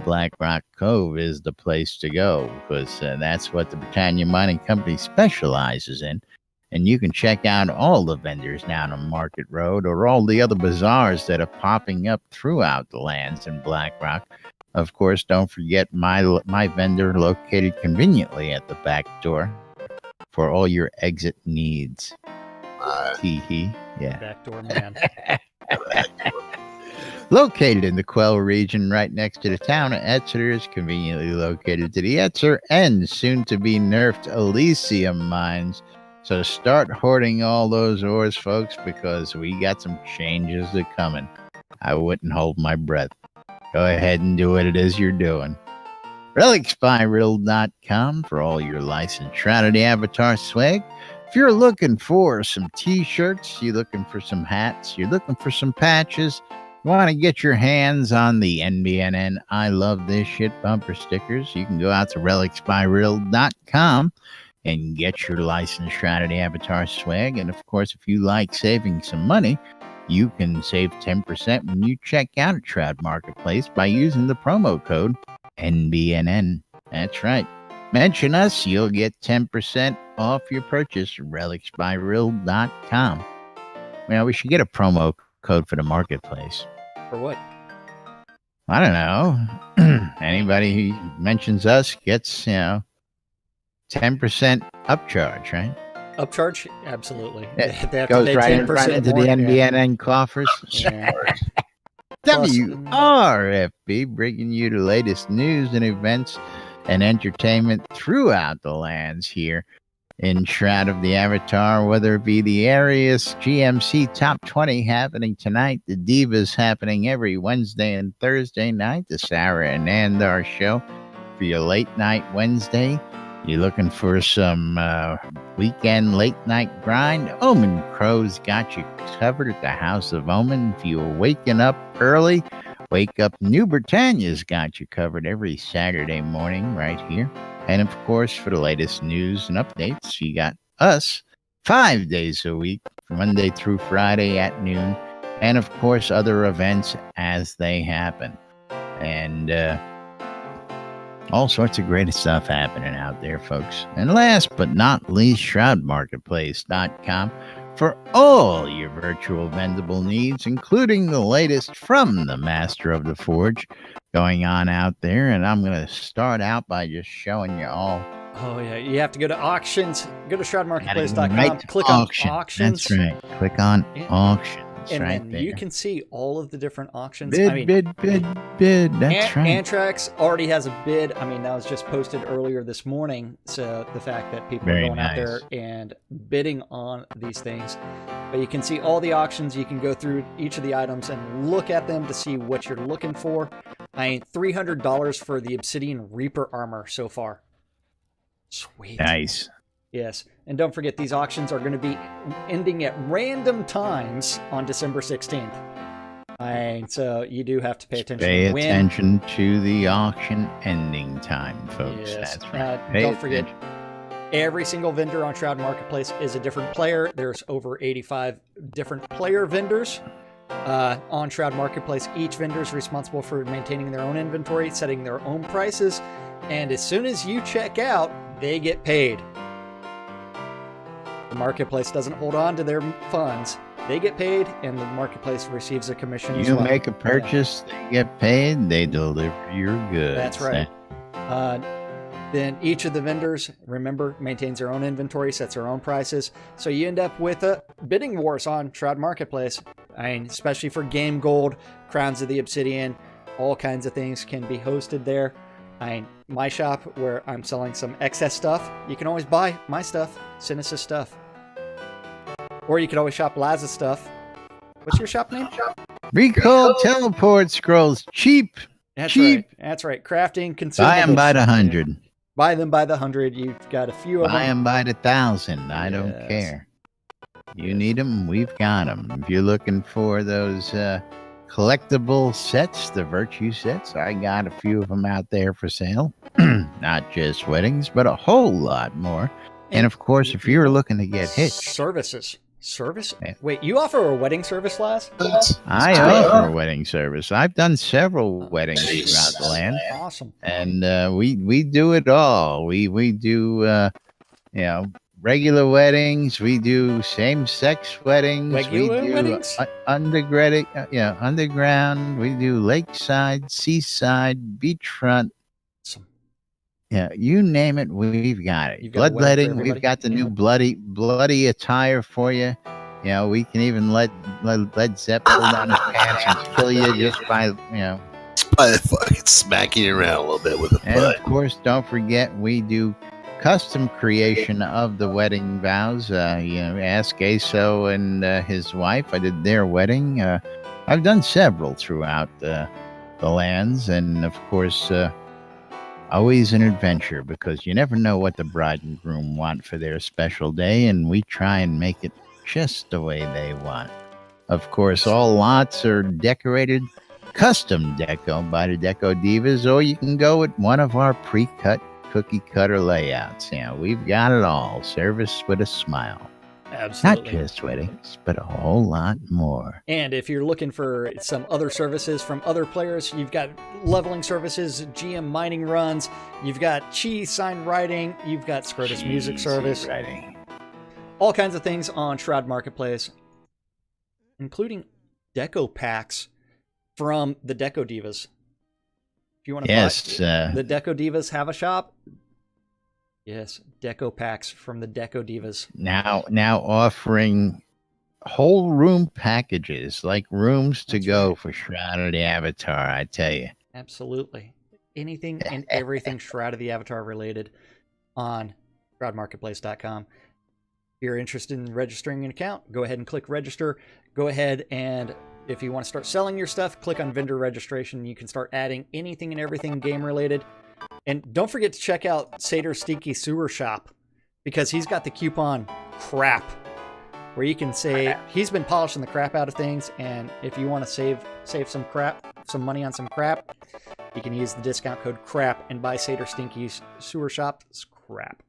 Black Rock Cove is the place to go, because that's what the Britannia Mining Company specializes in. And you can check out all the vendors down on Market Road, or all the other bazaars that are popping up throughout the lands in Black Rock. Of course, don't forget my vendor located conveniently at the back door for all your exit needs. Hee. Yeah. Backdoor man. Located in the Quell region, right next to the town of Exeter, is conveniently located to the Exeter and soon-to-be nerfed Elysium mines. So start hoarding all those ores, folks, because we got some changes that coming. I wouldn't hold my breath. Go ahead and do what it is you're doing. RelicsByRiddle.com for all your licensed Shrouded Avatar swag, you're looking for some t-shirts, you're looking for some hats, you're looking for some patches, you want to get your hands on the NBNN I Love This Shit bumper stickers, you can go out to relicsbyreal.com and get your licensed Shrouded Avatar swag. And of course, if you like saving some money, you can save 10% when you check out at Shroud Marketplace by using the promo code NBNN. That's right. Mention us, you'll get 10% off your purchase at relicsbyreal.com. Well, we should get a promo code for the marketplace. For what? I don't know. Anybody who mentions us gets, 10% upcharge, right? Upcharge? Absolutely. It They have to goes pay right 10% into more. the NBNN coffers. Yeah. Plus- WRFB, bringing you the latest news and events and entertainment throughout the lands here in Shroud of the Avatar, whether it be the Arius GMC Top 20 happening tonight, the Divas happening every Wednesday and Thursday night, the Sarah and Andar show for your late night Wednesday. You're looking for some weekend late night grind? Omen Crow's got you covered at the House of Omen. If you're waking up early, Wake Up New Britannia's got you covered every Saturday morning right here. And of course, for the latest news and updates, you got us 5 days a week, Monday through Friday at noon. And of course, other events as they happen. And all sorts of great stuff happening out there, folks. And last but not least, shroudmarketplace.com for all your virtual vendable needs, including the latest from the Master of the Forge going on out there. And I'm going to start out by just showing you all. Oh, yeah. You have to go to auctions. Go to shroudmarketplace.com. Right to click auction. on auctions. That's right. Click on auctions. And right then there. you can see all of the different auctions. Bid. That's right. Antrax already has a bid. I mean, that was just posted earlier this morning. So the fact that people Very are going out nice. there and bidding on these things. But you can see all the auctions. You can go through each of the items and look at them to see what you're looking for. I mean, $300 for the Obsidian Reaper armor so far. Sweet. Nice. Yes. And don't forget, these auctions are going to be ending at random times on December 16th. And so you do have to pay attention. Pay when- attention to the auction ending time, folks. Yes. That's right. Don't forget, every single vendor on Shroud Marketplace is a different player. There's over 85 different player vendors on Shroud Marketplace. Each vendor is responsible for maintaining their own inventory, setting their own prices, and as soon as you check out, they get paid. The marketplace doesn't hold on to their funds. They get paid, and the marketplace receives a commission as You well. make a purchase, they get paid, they deliver your goods. That's right. Then each of the vendors, remember, maintains their own inventory, sets their own prices. So you end up with bidding wars on Shroud Marketplace. I mean, especially for Game Gold, Crowns of the Obsidian, all kinds of things can be hosted there. I mean, my shop, where I'm selling some excess stuff, you can always buy my stuff, Sinis's stuff. Or you can always shop Laz's stuff. What's your shop name? Recall teleport scrolls cheap. That's Cheap. right. That's right. Crafting, consumables. Buy them by the 100. Buy them by the 100. You've got a few of Buy them. them by the 1,000. I don't Yes. care. You need them, we've got them. If you're looking for those collectible sets, the virtue sets, I got a few of them out there for sale. Not just weddings, but a whole lot more. And of course, if you're looking to get hitched, Services. Service? Yeah. Wait, you offer a wedding service, Laz? I offer a wedding service. I've done several weddings throughout the land, Awesome. and we do it all. We do regular weddings. We do same-sex weddings. Regular we do weddings? underground. We do lakeside, seaside, beachfront. Awesome. Yeah, you name it, we've got it. You've got a wedding for Bloodletting, everybody? we've got the new bloody attire for you. You know, we can even let Zepp pull down his pants and kill you just by By fucking smacking you around a little bit with a And butt. of course, don't forget, we do custom creation of the wedding vows. Ask Aso and his wife. I did their wedding. I've done several throughout the lands, and of course, Always an adventure because you never know what the bride and groom want for their special day, and we try and make it just the way they want. Of course, all lots are decorated custom deco by the Deco Divas, or you can go with one of our pre-cut cookie cutter layouts. We've got it all. Service with a smile. Absolutely. Not just weddings, but a whole lot more. And if you're looking for some other services from other players, you've got leveling services, GM mining runs, you've got chi sign writing, you've got Scrotus music service, Writing. all kinds of things on Shroud Marketplace, including deco packs from the Deco Divas. If you want to buy, the Deco Divas have a shop. Yes, deco packs from the Deco Divas. Now offering whole room packages, like rooms to go for Shroud of the Avatar, I tell you. Absolutely. Anything and everything Shroud of the Avatar related on shroudmarketplace.com. If you're interested in registering an account, go ahead and click register. Go ahead and if you want to start selling your stuff, click on vendor registration. You can start adding anything and everything game related. And don't forget to check out Satyr Stinky Sewer Shop because he's got the coupon crap where you can save. He's been polishing the crap out of things, and if you want to save some money on some crap, you can use the discount code crap and buy Satyr Stinky's Sewer Shop's crap.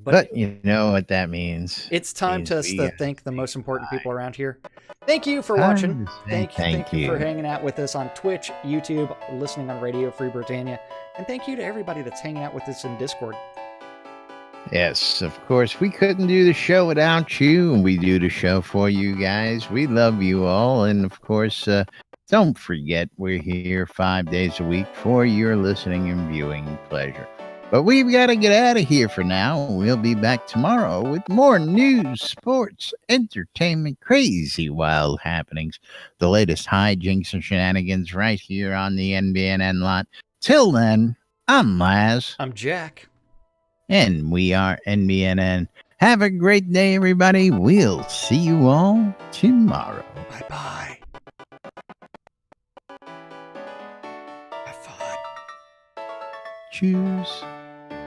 But you know what that means. It's time to thank the most important people around here. Thank you for watching. Thank you for hanging out with us on Twitch, YouTube, listening on Radio Free Britannia. And thank you to everybody that's hanging out with us in Discord. Yes, of course. We couldn't do the show without you, and we do the show for you guys. We love you all. And of course, don't forget we're here 5 days a week for your listening and viewing pleasure. But we've got to get out of here for now. We'll be back tomorrow with more news, sports, entertainment, crazy wild happenings, the latest hijinks and shenanigans right here on the NBNN lot. Till then, I'm Laz. I'm Jack. And we are NBNN. Have a great day, everybody. We'll see you all tomorrow. Bye-bye. Have fun. Choose.